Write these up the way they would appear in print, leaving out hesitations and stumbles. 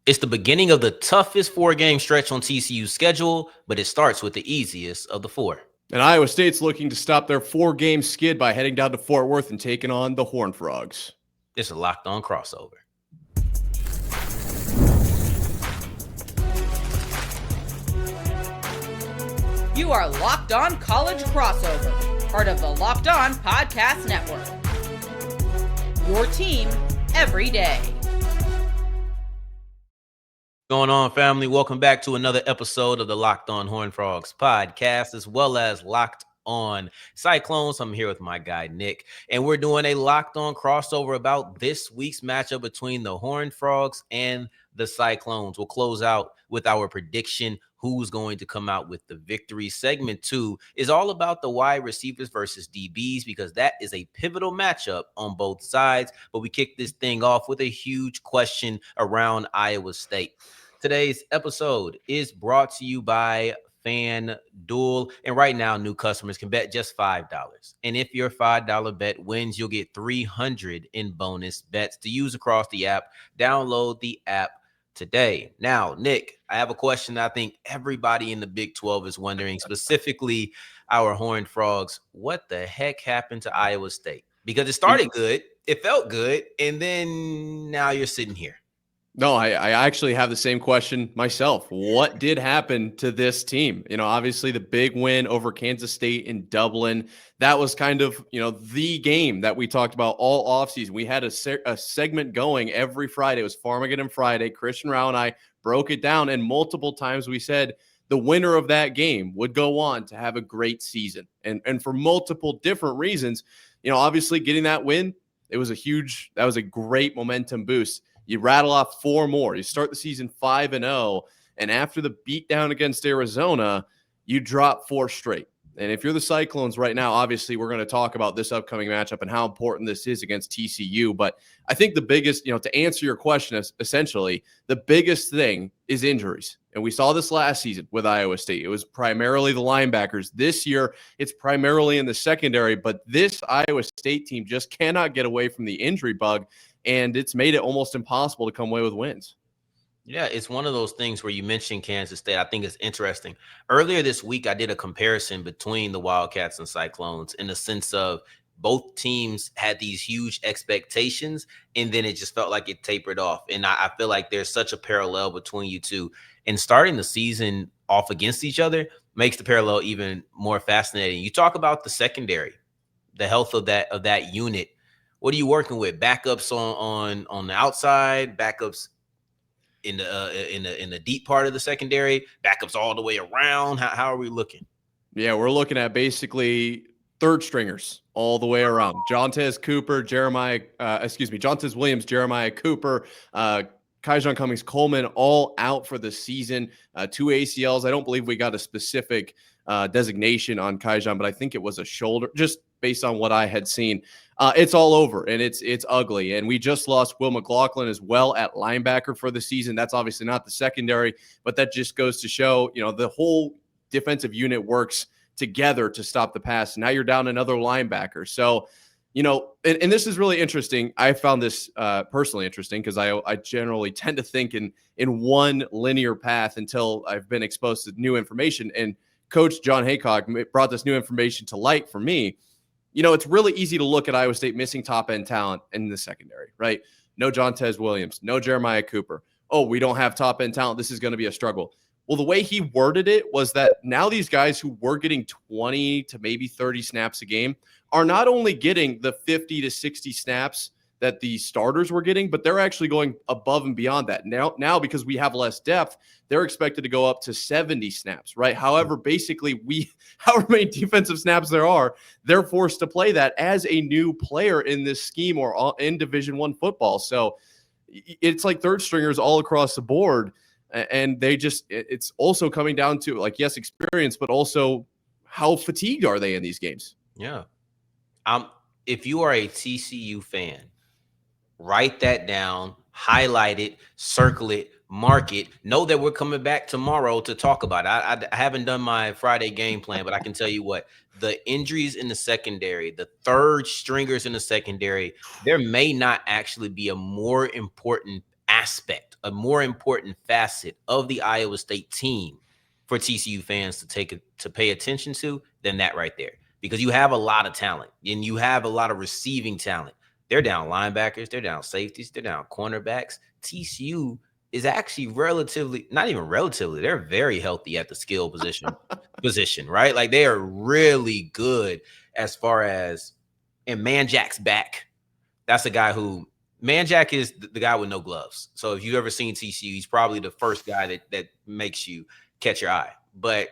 It's the beginning of the toughest four-game stretch on TCU's schedule, but it starts with the easiest of the four. And Iowa State's looking to stop their 4-game skid by heading down to Fort Worth and taking on the Horned Frogs. It's a locked-on crossover. You are Locked On College Crossover, part of the Locked On Podcast Network. Your team every day. Going on, family? Welcome back to another episode of the Locked On Horned Frogs podcast, as well as Locked On Cyclones. I'm here with my guy, Nick, and we're doing a Locked On crossover about this week's matchup between the Horned Frogs and the Cyclones. We'll close out with our prediction, who's going to come out with the victory. Segment 2 is all about the wide receivers versus DBs, because that is a pivotal matchup on both sides. But we kick this thing off with a huge question around Iowa State. Today's episode is brought to you by FanDuel, and right now new customers can bet just $5, and if your $5 bet wins, you'll get $300 in bonus bets to use across the app. Download the app today. Now, Nick, I have a question that I think everybody in the Big 12 is wondering, specifically our Horned Frogs. What the heck happened to Iowa State? Because it started good, it felt good, and then now you're sitting here. No, I actually have the same question myself. What did happen to this team? Obviously the big win over Kansas State in Dublin, that was kind of, the game that we talked about all offseason. We had a segment going every Friday. It was Farmageddon Friday. Christian Rao and I broke it down, and multiple times we said the winner of that game would go on to have a great season. And for multiple different reasons, obviously getting that win, that was a great momentum boost. You rattle off 4 more. You start the season 5-0, and after the beatdown against Arizona, you drop 4 straight. And if you're the Cyclones right now, obviously we're going to talk about this upcoming matchup and how important this is against TCU. But I think the biggest, to answer your question, essentially, the biggest thing is injuries. And we saw this last season with Iowa State. It was primarily the linebackers. This year, it's primarily in the secondary. But this Iowa State team just cannot get away from the injury bug, and it's made it almost impossible to come away with wins. Yeah, it's one of those things where you mentioned Kansas State. I think it's interesting. Earlier this week, I did a comparison between the Wildcats and Cyclones in the sense of both teams had these huge expectations, and then it just felt like it tapered off. And I feel like there's such a parallel between you two. And starting the season off against each other makes the parallel even more fascinating. You talk about the secondary, the health of that unit. What are you working with? Backups on the outside, backups in the deep part of the secondary, backups all the way around. How are we looking? Yeah, we're looking at basically third stringers all the way around. Jontez Williams, Jeremiah Cooper, Kyjon Cummings, Coleman, all out for the season. 2 ACLs. I don't believe we got a specific designation on Kyjon, but I think it was a shoulder, just based on what I had seen. It's all over, and it's ugly. And we just lost Will McLaughlin as well at linebacker for the season. That's obviously not the secondary, but that just goes to show, the whole defensive unit works together to stop the pass. Now you're down another linebacker. So, and this is really interesting. I found this personally interesting because I generally tend to think in one linear path until I've been exposed to new information. And Coach John Haycock brought this new information to light for me. It's really easy to look at Iowa State missing top-end talent in the secondary, right? No Jontez Williams, no Jeremiah Cooper. Oh, we don't have top-end talent. This is going to be a struggle. Well, the way he worded it was that now these guys who were getting 20 to maybe 30 snaps a game are not only getting the 50 to 60 snaps that the starters were getting, but they're actually going above and beyond that. Now because we have less depth, they're expected to go up to 70 snaps, right? However, basically however many defensive snaps there are, they're forced to play that as a new player in this scheme or in Division I football. So it's like third stringers all across the board. And it's also coming down to, like, yes, experience, but also how fatigued are they in these games? Yeah. If you are a TCU fan, write that down, highlight it, circle it, mark it. Know that we're coming back tomorrow to talk about it. I haven't done my Friday game plan, but I can tell you what, the injuries in the secondary, the third stringers in the secondary, there may not actually be a more important aspect, a more important facet of the Iowa State team for TCU fans to pay attention to than that right there. Because you have a lot of talent and you have a lot of receiving talent. They're down linebackers, they're down safeties, they're down cornerbacks. TCU is actually not even relatively, they're very healthy at the skill position, right? Like they are really good as far as, and Manjack's back. That's a guy who, Manjack is the guy with no gloves. So if you've ever seen TCU, he's probably the first guy that makes you catch your eye. But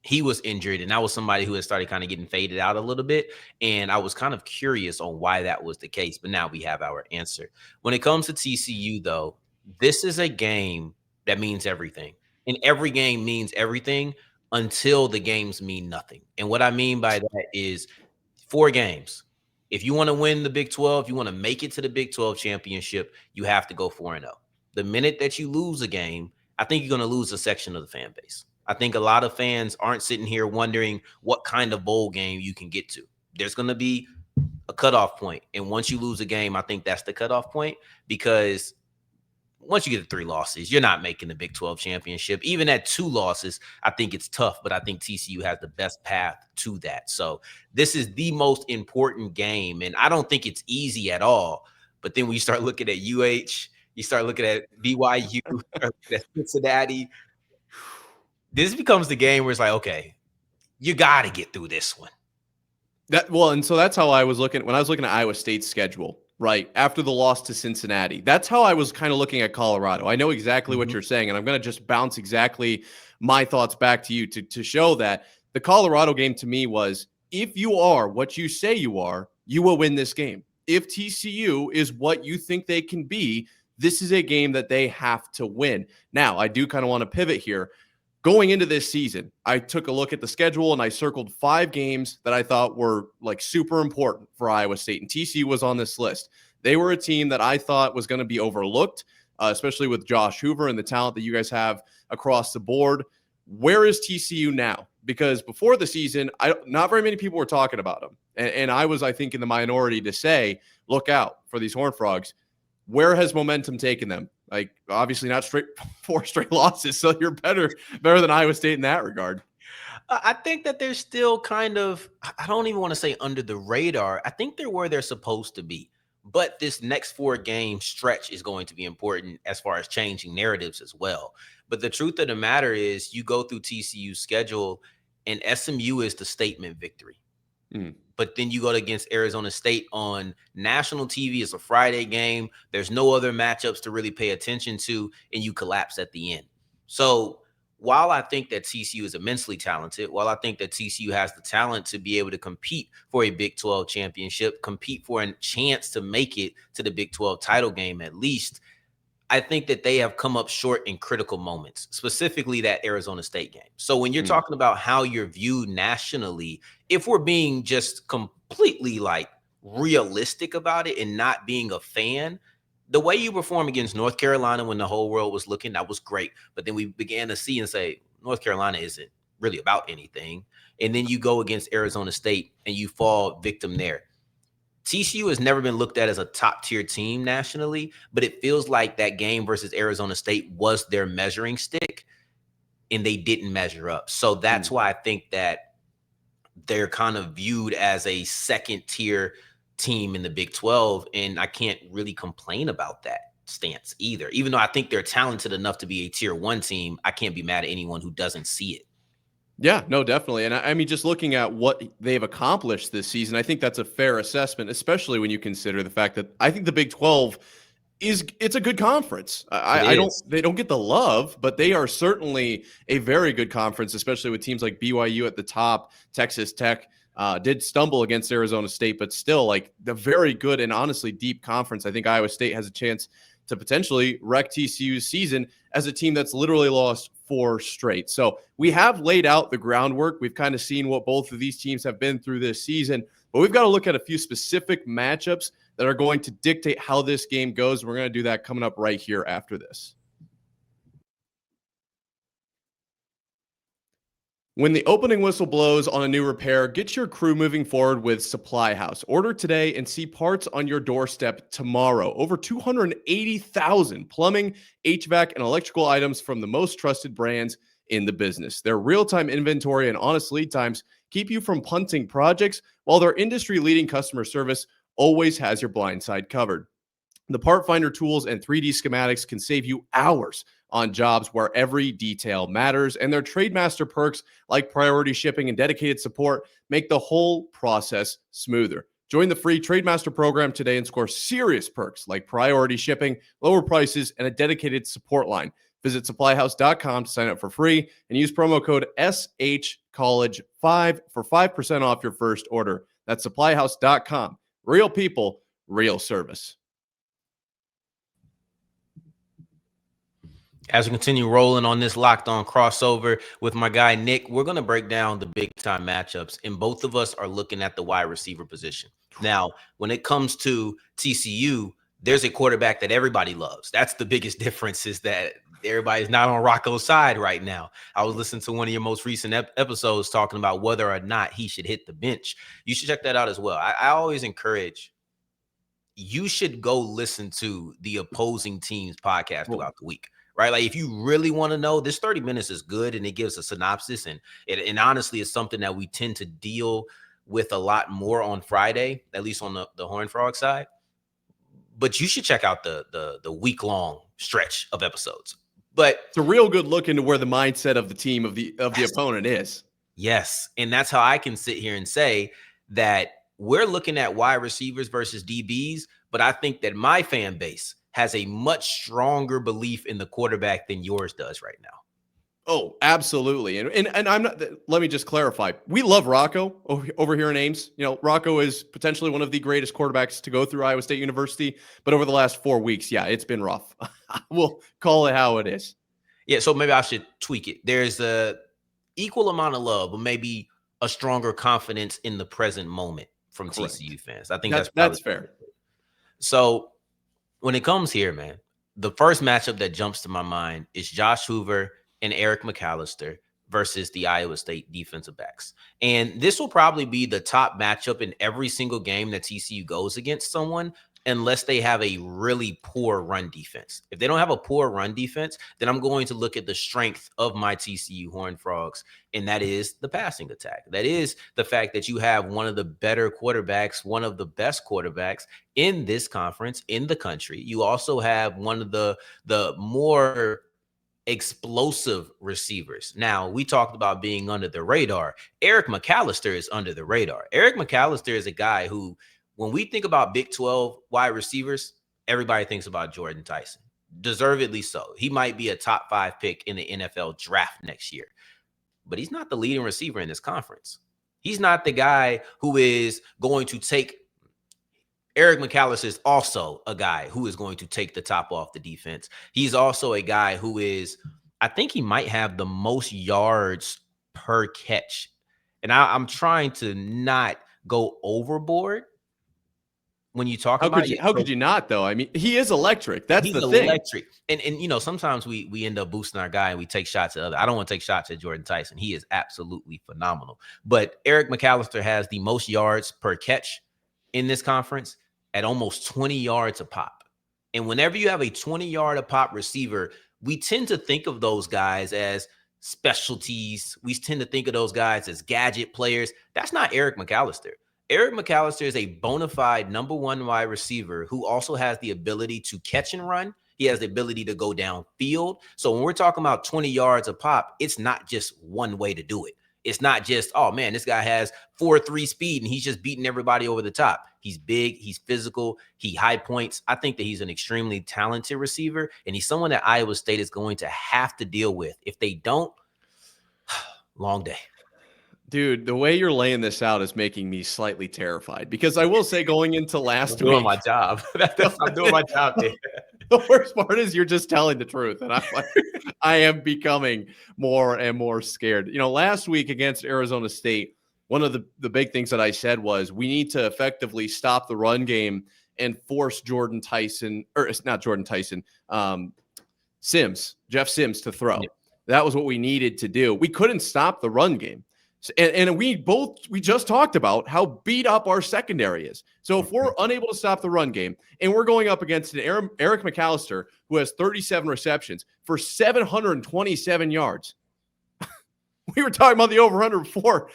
he was injured, and that was somebody who had started kind of getting faded out a little bit. And I was kind of curious on why that was the case, but now we have our answer. When it comes to TCU, though, this is a game that means everything. And every game means everything until the games mean nothing. And what I mean by that is 4 games. If you want to win the Big 12, you want to make it to the Big 12 championship, you have to go 4-0. The minute that you lose a game, I think you're going to lose a section of the fan base. I think a lot of fans aren't sitting here wondering what kind of bowl game you can get to. There's going to be a cutoff point. And once you lose a game, I think that's the cutoff point, because once you get to 3 losses, you're not making the Big 12 championship. Even at 2 losses, I think it's tough, but I think TCU has the best path to that. So this is the most important game, and I don't think it's easy at all. But then when you start looking at UH, you start looking at BYU, at Cincinnati, this becomes the game where it's like, okay, you got to get through this one. And so that's how I was looking when I was looking at Iowa State's schedule, right? After the loss to Cincinnati. That's how I was kind of looking at Colorado. I know exactly what you're saying, and I'm going to just bounce exactly my thoughts back to you to show that the Colorado game to me was, if you are what you say you are, you will win this game. If TCU is what you think they can be, this is a game that they have to win. Now, I do kind of want to pivot here. Going into this season, I took a look at the schedule and I circled 5 games that I thought were like super important for Iowa State, and TCU was on this list. They were a team that I thought was going to be overlooked, especially with Josh Hoover and the talent that you guys have across the board. Where is TCU now? Because before the season, not very many people were talking about them. And I was, I think, in the minority to say, look out for these Horned Frogs. Where has momentum taken them? Like, obviously not 4 straight losses, so you're better than Iowa State in that regard. I think that they're still kind of, I don't even want to say under the radar. I think they're where they're supposed to be. But this next 4-game stretch is going to be important as far as changing narratives as well. But the truth of the matter is, you go through TCU's schedule, and SMU is the statement victory. But then you go against Arizona State on national TV. It's a Friday game. There's no other matchups to really pay attention to, and you collapse at the end. So while I think that TCU is immensely talented, while I think that TCU has the talent to be able to compete for a Big 12 championship, compete for a chance to make it to the Big 12 title game at least, I think that they have come up short in critical moments, specifically that Arizona State game. So when you're talking about how you're viewed nationally, if we're being just completely like realistic about it and not being a fan, the way you perform against North Carolina when the whole world was looking, that was great. But then we began to see and say, North Carolina isn't really about anything. And then you go against Arizona State and you fall victim there. TCU has never been looked at as a top-tier team nationally, but it feels like that game versus Arizona State was their measuring stick, and they didn't measure up. So that's why I think that they're kind of viewed as a second-tier team in the Big 12, and I can't really complain about that stance either. Even though I think they're talented enough to be a Tier 1 team, I can't be mad at anyone who doesn't see it. Yeah, no, definitely. And I mean, just looking at what they've accomplished this season, I think that's a fair assessment, especially when you consider the fact that I think the Big 12 it's a good conference. They don't get the love, but they are certainly a very good conference, especially with teams like BYU at the top. Texas Tech did stumble against Arizona State, but still like the very good and honestly deep conference. I think Iowa State has a chance to potentially wreck TCU's season as a team that's literally lost 4 straight. So we have laid out the groundwork. We've kind of seen what both of these teams have been through this season, but we've got to look at a few specific matchups that are going to dictate how this game goes. We're going to do that coming up right here after this. When the opening whistle blows on a new repair, get your crew moving forward with Supply House. Order today and see parts on your doorstep tomorrow. Over 280,000 plumbing, HVAC, and electrical items from the most trusted brands in the business. Their real-time inventory and honest lead times keep you from punting projects, while their industry-leading customer service always has your blind side covered. The part finder tools and 3D schematics can save you hours on jobs where every detail matters, and their Trademaster perks like priority shipping and dedicated support make the whole process smoother. Join the free Trademaster program today and score serious perks like priority shipping, lower prices, and a dedicated support line. Visit supplyhouse.com to sign up for free and use promo code SHCollege5 for 5% off your first order. That's supplyhouse.com. Real people, real service. As we continue rolling on this Locked On crossover with my guy Nick, we're going to break down the big time matchups, and both of us are looking at the wide receiver position. Now, when it comes to TCU, there's a quarterback that everybody loves. That's the biggest difference, is that everybody's not on Rocco's side right now. I was listening to one of your most recent episodes talking about whether or not he should hit the bench. You should check that out as well. I always encourage you should go listen to the opposing team's podcast throughout the week. Right? Like, if you really want to know, this 30 minutes is good and it gives a synopsis. And honestly, it's something that we tend to deal with a lot more on Friday, at least on the Horned Frog side. But you should check out the week-long stretch of episodes. But it's a real good look into where the mindset of the team of the opponent is. Yes. And that's how I can sit here and say that we're looking at wide receivers versus DBs, but I think that my fan base has a much stronger belief in the quarterback than yours does right now. Oh, absolutely. And I'm not, let me just clarify. We love Rocco over here in Ames. You know, Rocco is potentially one of the greatest quarterbacks to go through Iowa State University, but over the last 4 weeks, yeah, it's been rough. We'll call it how it is. Yeah, so maybe I should tweak it. There's a equal amount of love, but maybe a stronger confidence in the present moment from Correct. TCU fans. I think that's fair. So when it comes here, man, the first matchup that jumps to my mind is Josh Hoover and Eric McAlister versus the Iowa State defensive backs. And this will probably be the top matchup in every single game that TCU goes against someone, unless they have a really poor run defense. If they don't have a poor run defense, then I'm going to look at the strength of my TCU Horned Frogs, and that is the passing attack. That is the fact that you have one of the better quarterbacks, one of the best quarterbacks in this conference, in the country. You also have one of the more explosive receivers. Now, we talked about being under the radar. Eric McAlister is under the radar. Eric McAlister is a guy who, when we think about Big 12 wide receivers, everybody thinks about Jordan Tyson. Deservedly so. He might be a top 5 pick in the NFL draft next year, but he's not the leading receiver in this conference. He's not the guy who is going to take. Eric McAlister is also a guy who is going to take the top off the defense. He's also a guy who is, I think he might have the most yards per catch. And I'm trying to not go overboard when you talk about it. How could you not, though? I mean, he is electric. That's the thing. Electric. And you know, sometimes we end up boosting our guy and we take shots at other. I don't want to take shots at Jordan Tyson. He is absolutely phenomenal. But Eric McAlister has the most yards per catch in this conference at almost 20 yards a pop. And whenever you have a 20-yard a pop receiver, we tend to think of those guys as specialties. We tend to think of those guys as gadget players. That's not Eric McAlister. Eric McAlister is a bona fide number 1 wide receiver who also has the ability to catch and run. He has the ability to go downfield. So when we're talking about 20 yards a pop, it's not just one way to do it. It's not just, oh man, this guy has 4.3 speed and he's just beating everybody over the top. He's big, he's physical, he high points. I think that he's an extremely talented receiver, and he's someone that Iowa State is going to have to deal with. If they don't, long day. Dude, the way you're laying this out is making me slightly terrified, because I will say, going into last week, doing my job. I'm doing my job, dude. The worst part is you're just telling the truth, and I'm like, I am becoming more and more scared. You know, last week against Arizona State, one of the big things that I said was we need to effectively stop the run game and force Jordan Tyson, or it's not Jordan Tyson, Jeff Sims to throw. Yeah. That was what we needed to do. We couldn't stop the run game. And we just talked about how beat up our secondary is. So if we're unable to stop the run game and we're going up against an Eric McAlister who has 37 receptions for 727 yards, we were talking about the over-under before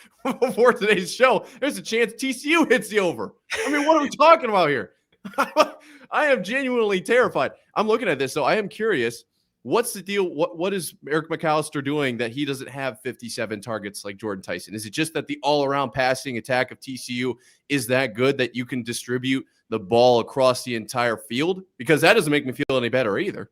today's show. There's a chance TCU hits the over. I mean, what are we talking about here? I am genuinely terrified. I'm looking at this, so I am curious. What's the deal? What is Eric McAlister doing that he doesn't have 57 targets like Jordan Tyson? Is it just that the all-around passing attack of TCU is that good that you can distribute the ball across the entire field? Because that doesn't make me feel any better either.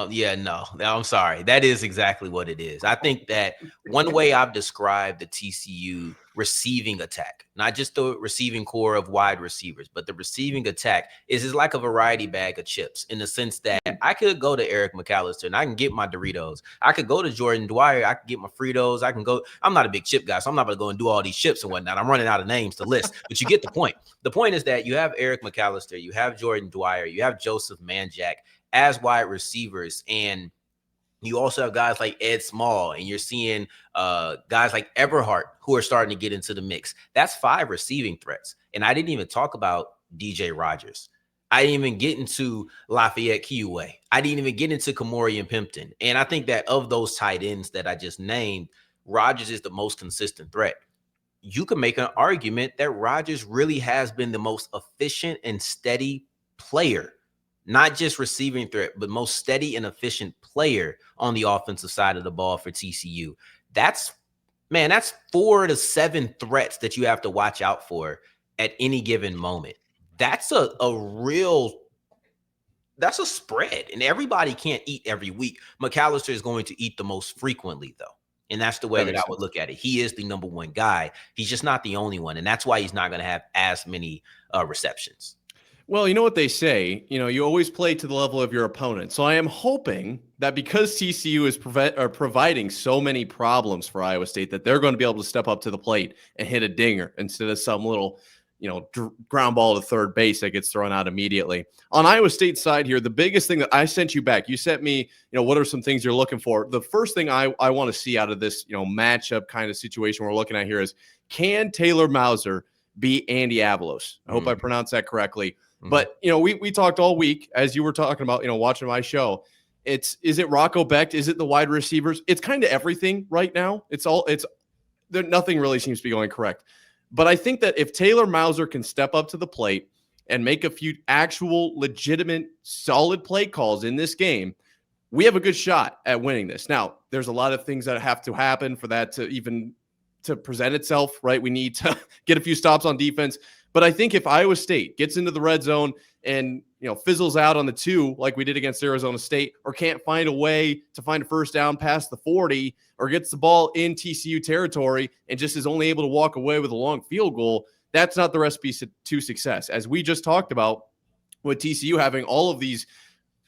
Yeah, no, I'm sorry. That is exactly what it is. I think that one way I've described the TCU receiving attack, not just the receiving core of wide receivers, but the receiving attack is like a variety bag of chips in the sense that I could go to Eric McAlister and I can get my Doritos. I could go to Jordan Dwyer. I could get my Fritos. I can go. I'm not a big chip guy, so I'm not going to go and do all these chips and whatnot. I'm running out of names to list, but you get the point. The point is that you have Eric McAlister, you have Jordan Dwyer, you have Joseph Manjack as wide receivers, and you also have guys like Ed Small, and you're seeing guys like Everhart who are starting to get into the mix. That's 5 receiving threats, and I didn't even talk about DJ Rogers. I didn't even get into Lafayette Kiuwe. I didn't even get into Kamorian Pimpton, and I think that of those tight ends that I just named, Rogers is the most consistent threat. You can make an argument that Rogers really has been the most efficient and steady player, not just receiving threat, but most steady and efficient player on the offensive side of the ball for TCU. That's 4 to 7 threats that you have to watch out for at any given moment. That's a spread, and everybody can't eat every week. McAlister is going to eat the most frequently, though. And that's the way that I would look at it. He is the number one guy. He's just not the only one. And that's why he's not going to have as many receptions. Well, you know what they say, you always play to the level of your opponent. So I am hoping that because TCU is providing so many problems for Iowa State, that they're going to be able to step up to the plate and hit a dinger instead of some little, ground ball to third base that gets thrown out immediately. On Iowa State's side here, the biggest thing that I sent you back, you sent me, what are some things you're looking for? The first thing I want to see out of this, matchup kind of situation we're looking at here is, can Taylor Mauser beat Andy Avalos? I hope I pronounced that correctly. But, we talked all week, as you were talking about, watching my show. Is it Rocco Becht? Is it the wide receivers? It's kind of everything right now. Nothing really seems to be going correct. But I think that if Taylor Mauser can step up to the plate and make a few actual legitimate solid play calls in this game, we have a good shot at winning this. Now, there's a lot of things that have to happen for that to present itself, right? We need to get a few stops on defense. But I think if Iowa State gets into the red zone and, fizzles out on the 2 like we did against Arizona State, or can't find a way to find a first down past the 40, or gets the ball in TCU territory and just is only able to walk away with a long field goal, that's not the recipe to success. As we just talked about, with TCU having all of these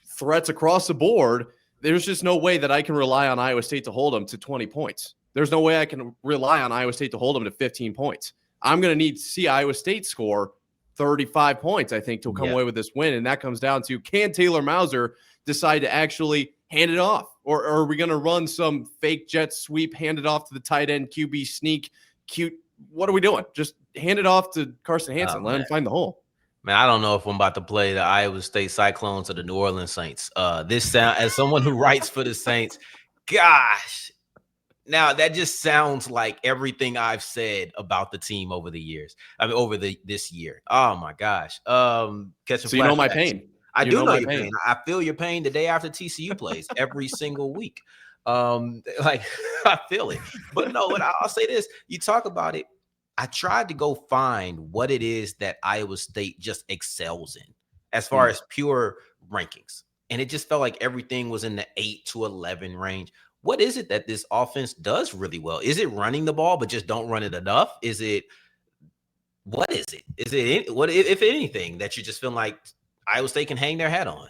threats across the board, there's just no way that I can rely on Iowa State to hold them to 20 points. There's no way I can rely on Iowa State to hold them to 15 points. I'm going to need to see Iowa State score 35 points, I think, to come away with this win. And that comes down to, can Taylor Mauser decide to actually hand it off? Or are we going to run some fake jet sweep, hand it off to the tight end, QB sneak, cute? What are we doing? Just hand it off to Carson Hansen. Let him find the hole. Man, I don't know if I'm about to play the Iowa State Cyclones or the New Orleans Saints. As someone who writes for the Saints, gosh. Now, that just sounds like everything I've said about the team over the years. This year. Oh, my gosh. So you know my pain. I do know your pain. I feel your pain the day after TCU plays every single week. I feel it. But no, I'll say this. You talk about it. I tried to go find what it is that Iowa State just excels in as far as pure rankings. And it just felt like everything was in the 8 to 11 range. What is it that this offense does really well? Is it running the ball, but just don't run it enough? What is it? What, if anything, that you just feel like Iowa State can hang their hat on?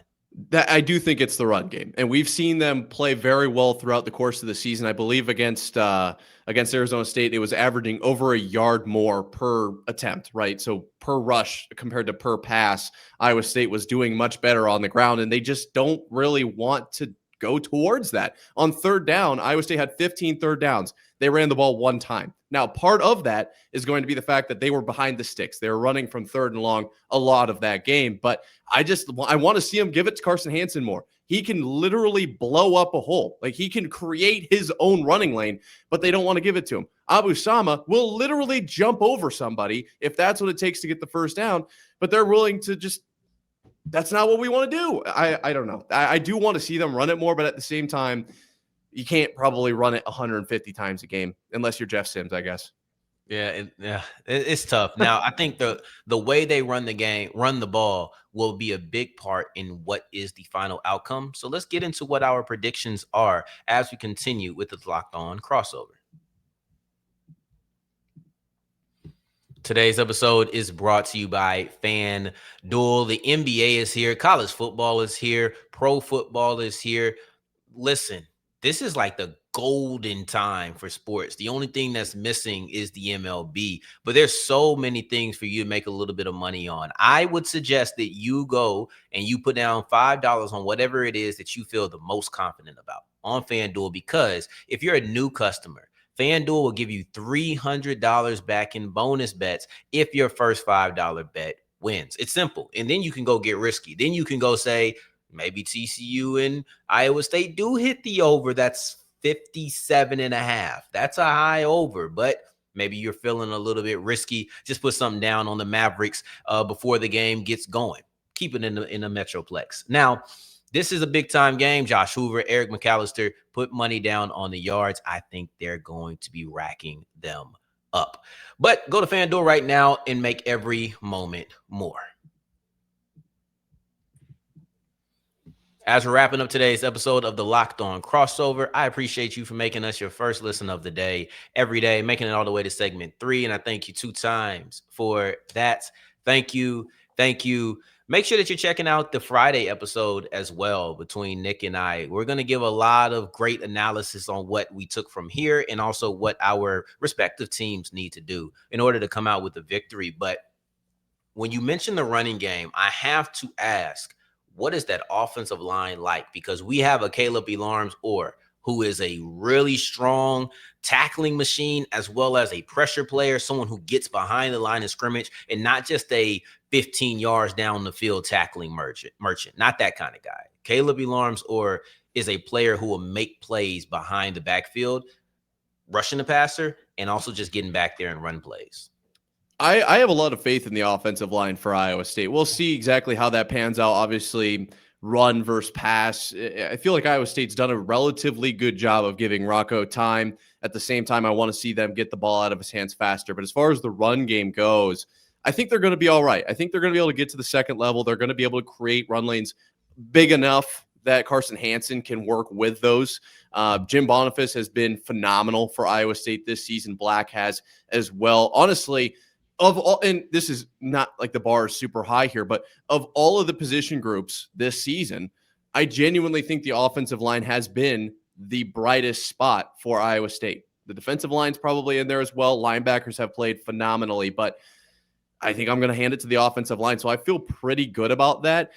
That I do think it's the run game, and we've seen them play very well throughout the course of the season. I believe against Arizona State, it was averaging over a yard more per attempt, right? So per rush compared to per pass, Iowa State was doing much better on the ground, and they just don't really want to go towards that. On third down, Iowa State had 15 third downs. They ran the ball one time. Now, part of that is going to be the fact that they were behind the sticks. They were running from third and long a lot of that game. But I want to see him give it to Carson Hansen more. He can literally blow up a hole. Like, he can create his own running lane, but they don't want to give it to him. Abu Sama will literally jump over somebody if that's what it takes to get the first down, but they're willing to just – that's not what we want to do. I don't know. I do want to see them run it more, but at the same time, you can't probably run it 150 times a game unless you're Jeff Sims, I guess. Yeah, it's tough. Now, I think the way they run the ball will be a big part in what is the final outcome. So let's get into what our predictions are as we continue with the Locked On crossover. Today's episode is brought to you by FanDuel. The NBA is here. College football is here. Pro football is here. Listen, this is like the golden time for sports. The only thing that's missing is the MLB, but there's so many things for you to make a little bit of money on. I would suggest that you go and you put down $5 on whatever it is that you feel the most confident about on FanDuel, because if you're a new customer, FanDuel will give you $300 back in bonus bets if your first $5 bet wins. It's simple. And then you can go get risky. Then you can go say, maybe TCU and Iowa State do hit the over. That's 57.5. That's a high over, but maybe you're feeling a little bit risky. Just put something down on the Mavericks before the game gets going. Keep it in the Metroplex. Now, this is a big time game. Josh Hoover, Eric McAlister put money down on the yards. I think they're going to be racking them up. But go to FanDuel right now and make every moment more. As we're wrapping up today's episode of the Locked On crossover, I appreciate you for making us your first listen of the day every day, making it all the way to segment 3. And I thank you 2 times for that. Thank you. Thank you. Make sure that you're checking out the Friday episode as well between Nick and I. We're going to give a lot of great analysis on what we took from here and also what our respective teams need to do in order to come out with a victory. But when you mention the running game, I have to ask, what is that offensive line like? Because we have a Caleb Elarms-Orr, who is a really strong tackling machine, as well as a pressure player, someone who gets behind the line of scrimmage and not just a 15 yards down the field tackling merchant. Not that kind of guy. Caleb Elarms-Orr is a player who will make plays behind the backfield, rushing the passer, and also just getting back there and run plays. I have a lot of faith in the offensive line for Iowa State. We'll see exactly how that pans out. Obviously, run versus pass. I feel like Iowa State's done a relatively good job of giving Rocco time. At the same time, I want to see them get the ball out of his hands faster. But as far as the run game goes, I think they're going to be all right. I think they're going to be able to get to the second level. They're going to be able to create run lanes big enough that Carson Hansen can work with those. Jim Boniface has been phenomenal for Iowa State this season. Black has as well. Honestly, of all, and this is not like the bar is super high here, but of all of the position groups this season, I genuinely think the offensive line has been the brightest spot for Iowa State. The defensive line's probably in there as well. Linebackers have played phenomenally, but I think I'm going to hand it to the offensive line. So I feel pretty good about that.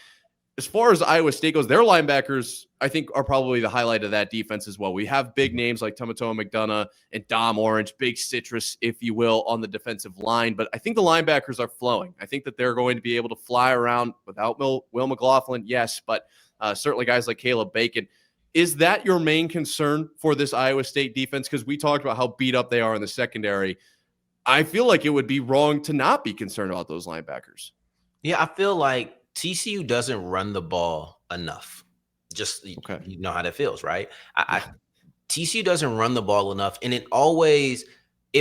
As far as Iowa State goes, their linebackers, I think, are probably the highlight of that defense as well. We have big names like Tomatoa McDonough and Dom Orange, big citrus, if you will, on the defensive line. But I think the linebackers are flowing. I think that they're going to be able to fly around without Will McLaughlin, yes, but certainly guys like Caleb Bacon. Is that your main concern for this Iowa State defense? Because we talked about how beat up they are in the secondary. I feel like it would be wrong to not be concerned about those linebackers. Yeah, I feel like TCU doesn't run the ball enough. Just okay. You know how that feels, right? TCU doesn't run the ball enough, and it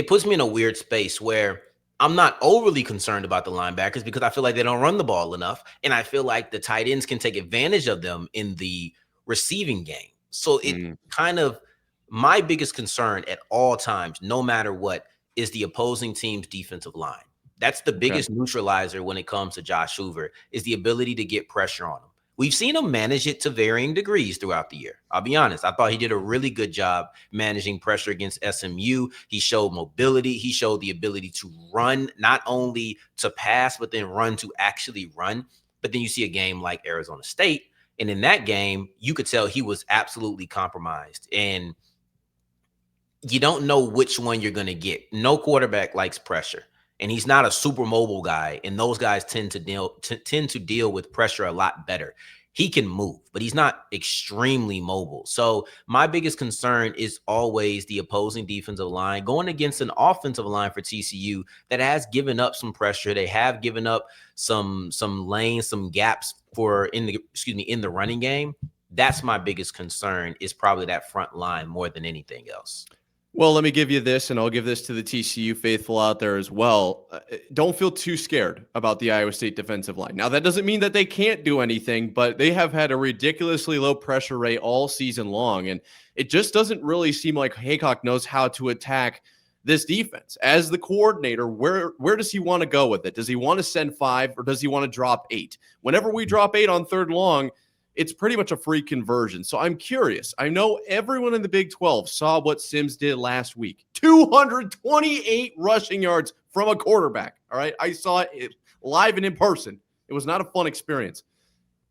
puts me in a weird space where I'm not overly concerned about the linebackers because I feel like they don't run the ball enough, and I feel like the tight ends can take advantage of them in the receiving game. So it kind of my biggest concern at all times, no matter what, is the opposing team's defensive line. That's the biggest neutralizer when it comes to Josh Hoover, is the ability to get pressure on him. We've seen him manage it to varying degrees throughout the year. I'll be honest. I thought he did a really good job managing pressure against SMU. He showed mobility. He showed the ability to run, not only to pass, but then run to actually run. But then you see a game like Arizona State, And in that game, you could tell he was absolutely compromised. And you don't know which one you're going to get. No quarterback likes pressure. And he's not a super mobile guy. And those guys tend to deal with pressure a lot better. He can move, but he's not extremely mobile. So my biggest concern is always the opposing defensive line going against an offensive line for TCU that has given up some pressure. They have given up some lanes, some gaps in the running game. That's my biggest concern, is probably that front line more than anything else. Well, let me give you this, and I'll give this to the TCU faithful out there as well. Don't feel too scared about the Iowa State defensive line. Now, that doesn't mean that they can't do anything, but they have had a ridiculously low pressure rate all season long, and it just doesn't really seem like Haycock knows how to attack this defense. As the coordinator, where does he want to go with it? Does he want to send 5, or does he want to drop 8? Whenever we drop 8 on 3rd and long, it's pretty much a free conversion. So I'm curious. I know everyone in the Big 12 saw what Sims did last week. 228 rushing yards from a quarterback. All right. I saw it live and in person. It was not a fun experience.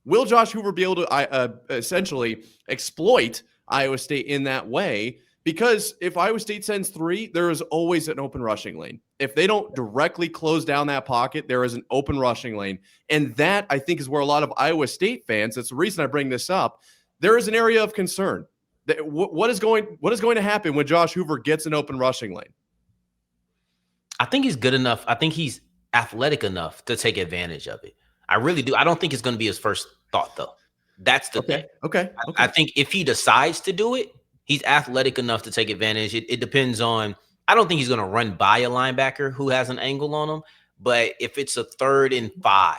Will Josh Hoover be able to essentially exploit Iowa State in that way? Because if Iowa State sends 3, there is always an open rushing lane. If they don't directly close down that pocket, there is an open rushing lane. And that, I think, is where a lot of Iowa State fans, that's the reason I bring this up, there is an area of concern. What is going to happen when Josh Hoover gets an open rushing lane? I think he's good enough. I think he's athletic enough to take advantage of it. I really do. I don't think it's going to be his first thought, though. That's the thing. Okay. I think if he decides to do it, he's athletic enough to take advantage. It depends on – I don't think he's going to run by a linebacker who has an angle on him. But if it's a 3rd and 5,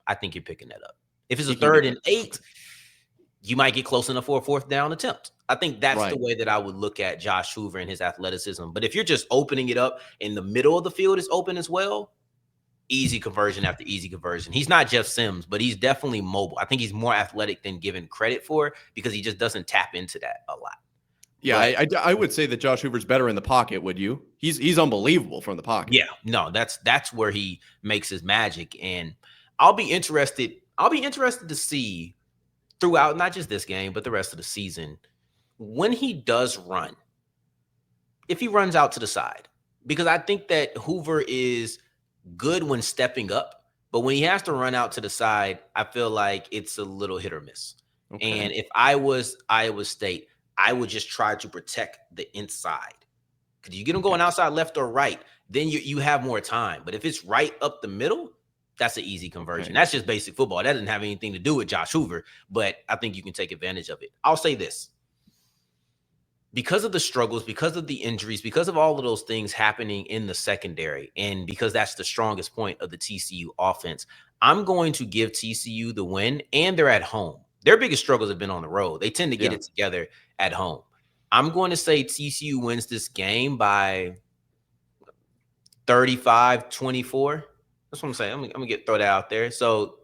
I think you're picking that up. If it's a 3rd and 8, you might get close enough for a 4th down attempt. I think that's the way that I would look at Josh Hoover and his athleticism. But if you're just opening it up and the middle of the field is open as well, easy conversion after easy conversion. He's not Jeff Sims, but he's definitely mobile. I think he's more athletic than given credit for, because he just doesn't tap into that a lot. Yeah, I would say that Josh Hoover's better in the pocket, would you? He's unbelievable from the pocket. Yeah, no, that's where he makes his magic. And I'll be interested to see throughout not just this game, but the rest of the season, when he does run, if he runs out to the side. Because I think that Hoover is good when stepping up, but when he has to run out to the side, I feel like it's a little hit or miss. Okay. And if I was Iowa State, I would just try to protect the inside. Because you get them going outside left or right, then you have more time. But if it's right up the middle, that's an easy conversion. That's just basic football. That doesn't have anything to do with Josh Hoover, but I think you can take advantage of it. I'll say this. Because of the struggles, because of the injuries, because of all of those things happening in the secondary, and because that's the strongest point of the TCU offense, I'm going to give TCU the win, and they're at home. Their biggest struggles have been on the road. They tend to get it together at home. I'm going to say TCU wins this game by 35-24. That's what I'm saying. I'm going to throw that out there. So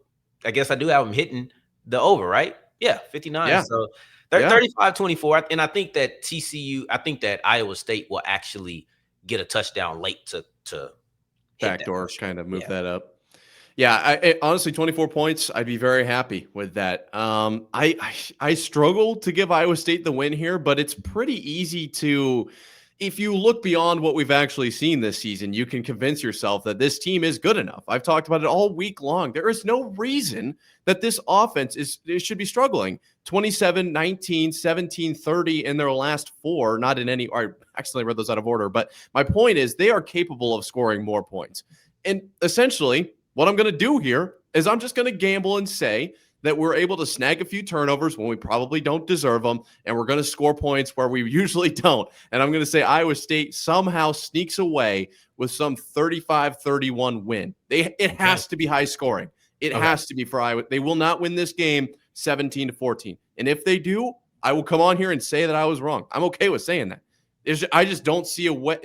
I guess I do have them hitting the over, right? Yeah, 59. Yeah. So 35-24. And I think that Iowa State will actually get a touchdown late to backdoor kind of move that up. Yeah, honestly, 24 points, I'd be very happy with that. I struggle to give Iowa State the win here, but it's pretty easy to, if you look beyond what we've actually seen this season, you can convince yourself that this team is good enough. I've talked about it all week long. There is no reason that this offense should be struggling. 27-19, 17-30 in their last 4, not in any, I accidentally read those out of order, but my point is they are capable of scoring more points. And essentially, what I'm going to do here is I'm just going to gamble and say that we're able to snag a few turnovers when we probably don't deserve them, and we're going to score points where we usually don't. And I'm going to say Iowa State somehow sneaks away with some 35-31 win. It has to be high scoring. It has to be for Iowa. They will not win this game 17-14. And if they do, I will come on here and say that I was wrong. I'm okay with saying that. I just don't see a way.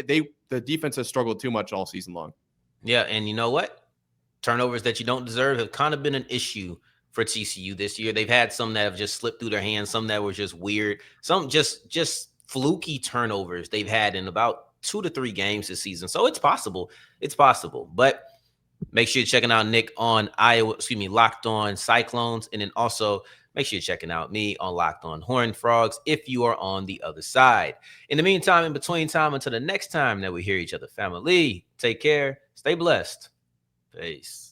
The defense has struggled too much all season long. Yeah, and you know what? Turnovers that you don't deserve have kind of been an issue for TCU this year. They've had some that have just slipped through their hands, some that were just weird, some just fluky turnovers they've had in about 2 to 3 games this season. So it's possible. It's possible. But make sure you're checking out Nick on Locked On Cyclones. And then also make sure you're checking out me on Locked On Horned Frogs if you are on the other side. In the meantime, in between time, until the next time that we hear each other, family, take care, stay blessed. Peace.